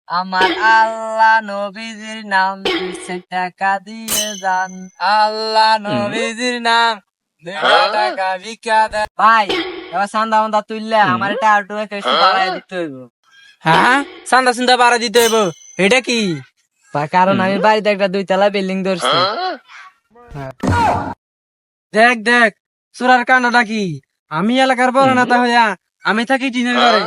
আমার আল্লাহ নবীজির নাম 200 টাকা দিয়ে যান। আল্লাহ নবীজির নাম 200 টাকা ভিক্ষা দেন। ভাই এবার চান্দা মান্দা তুললে আমার এটা আটু একটু বাড়াই দিতে হইব। হ্যাঁ, চান্দা চান্দা বাড়া দিতে হইব। এটা কি? কারণ আমি বাড়িতে একটা 2 তলা বিল্ডিং ধরছি। দেখ দেখ, চোরার কান্ডটা কি? আমি এলাকার বড় নেতা হইয়া আমি থাকি টিনের ঘরে।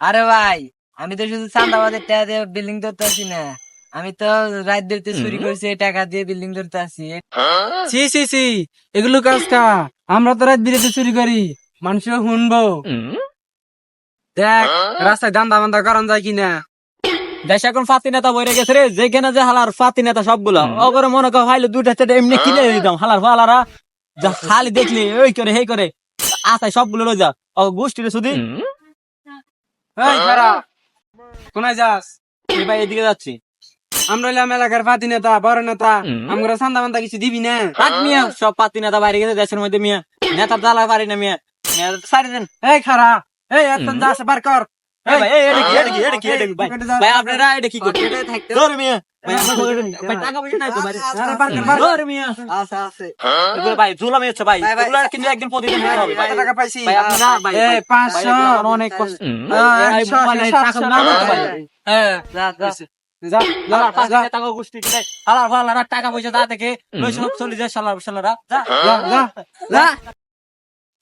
আরে ভাই আমি তো শুধু চান্দাবাদের টাকা দিয়ে বিল্ডিং ধরতে আসি না, আমি তো রাত ধরতে চুরি করছি এই টাকা দিয়ে বিল্ডিং ধরতে আসি। সি সি সি, এগুলো কাজ কা? আমরা তো রাত বিরেতে চুরি করি, মানুষ শুনবো। দেখ রাস্তায় দান্দা বান্দা করান যায় কিনা। দেশ এখন ফাতি নেতা বইরে গেছে রে, যেখানে যে হালার ফাতি নেতা সবগুলা অগরে মনে কর হাইলে দুইটা চারটা এমনি কিনে দিতাম। হালার ফালারা যা খালি দেখলি ওই করে হেই করে আসাই সবগুলো লই যা ও গোষ্ঠীর শুধু। এই খারা, কোনায় যাস? এই ভাই এদিকে যাচ্ছি। আমরা হইলাম এলাকার ফাতি নেতা, বড় নেতা, আমরা চান্দা মান্দা কিছু দিবি না? থাক মিয়া, সব পাতি নেতা বাইরে গেছে দেশের মধ্যে মিয়া, নেতার জ্বালা পারি না মিয়া, মিয়া সারি দেন। এই খারা, এই এখন যাস বার কর। এই ভাই এই এটা কি ভাই, ভাই আপনারা এটা কি করছেন? ধরে মিয়া ভাই, আমার ভাই টাকা পয়সা নাই তো ভাই। আরে বার কর, বার কর। ধরে মিয়া আছে আছে এগুলো ভাই জুলামি হচ্ছে ভাই, এগুলো কিন্তু একদিন প্রতিদিন হতে হবে ভাই। কত টাকা পাইছি? ভাই আপনারা ভাই এই 500, অনেক কষ্ট। এই 600, মোবাইলে টাকা না করতে পারি। হ্যাঁ, যা যা যা যা হালার পাঁচ যা টাকা গোষ্ঠী কিনে হালার ফালারা টাকা পয়সা দা থেকে লই সব চলে যায় শালার শালারা। যা যা যা যা।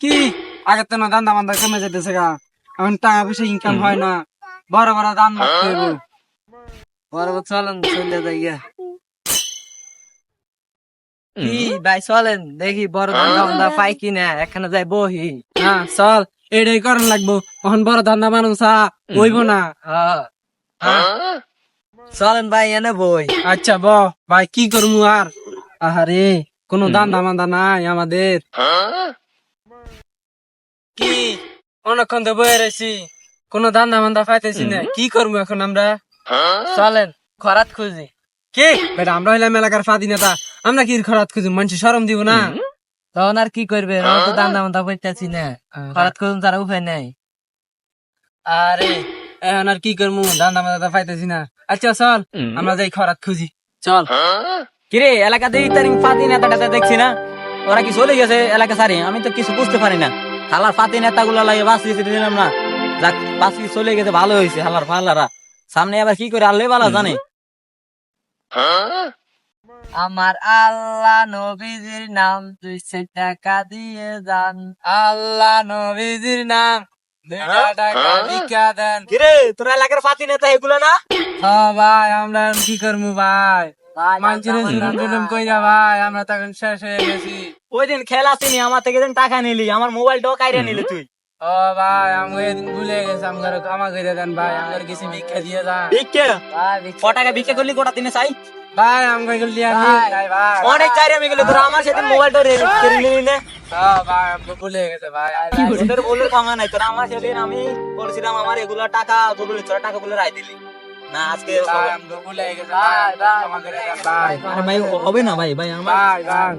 কি আগে তো না দান্দা মান্দা কমে যেতেছে গা, এখন টাকা পয়সা ইনকাম হয় না, বড় বড় দান মারতে হইব। বড় চলেন চলে যাই গিয়া। কি ভাই চলেন দেখি বড় ধান্দা পাই কিনা, এখানে যাই বহি। হ্যাঁ চল, এটাই করার লাগবো। এখন বড় ধান্দা মানুষ হইব না। চলেন ভাই এনে বই। আচ্ছা ভাই কি করবো আর? আহারে কোনো দান্দা মান্দা নাই আমাদের। কি অনেকক্ষণ তো বয়ে রয়েছি, কোনো দান্দা মান্দা পাইতেছি না, কি করবো এখন আমরা? চলেন খরাত খুঁজি। কি বেটা, আমরা হইলাম এলাকার ফাদি নেতা, আমরা কি খরাত খুঁজি? মানুষ শরম দিব না? তখন আর কি করবে, আমরা তো দান্দা মান্দা পাইতেছি না, খরাত খুঁজুন তারা উপায় নাই। আরে এখন আর কি করবো, দান্দা মান্দা পাইতেছি না। আচ্ছা চল আমরা যাই খরাত খুঁজি, চল। কিরে এলাকাতে ইতারিং ফাতি নেতাটা দেখছি না, ওরা কি চলে গেছে এলাকা সারি? আমি তো কিছু বুঝতে পারি না। হালার ফাতি নেতাগুলা লাগে বাঁচি দিলাম না, যাক বাঁচি চলে গেছে ভালো হয়েছে। হালার ফালারা সামনে আবার কি করে আল্লাহ বালা জানে। আমার আল্লাহ নবীজির নাম 200 টাকা দিয়ে যান। আল্লাহ নবীজির নাম 200 টাকা ভিক্ষা দেন। কিরে তোরা এলাকার ফাতি নেতা এগুলো না? ভাই আমরা এখন কি করবো ভাই? মানুষের জুলুম টুলুম কইরা ভাই আমরা তখন শেষ হয়ে গেছি। ওই দিন খেলা আসিনি আমার থেকে দিন টাকা নিলি, আমার মোবাইলটাও কাইরা নিলি তুই। ও ভাই আমি এদিন ভুলে গেছি, আমার ক্ষমা করে দেন ভাই, আমার কিছু ভিক্ষা দিয়ে যান ভিক্ষে ক টাকা ভিক্ষে করলি গোটা দিনে চাই? ভাই। আমি লিয়া ভাই ভাই অনেক চাই আমি গেলে তোরা আমার সেদিন মোবাইলটা কেড়ে নিলি না। ভাই আমি ভুলে গেছে ভাই। তোদের বলে ক্ষমা নাই, তোরা আমার সেদিন আমি বলছিলাম আমার এগুলা টাকা বলে তোরা টাকা বলে রায় দিলি না। আজকে ভাই আমি ভুলে গেছে ভাই, ক্ষমা করে দেন ভাই। আরে ভাই হবে না ভাই, ভাই আমার ভাই ভাই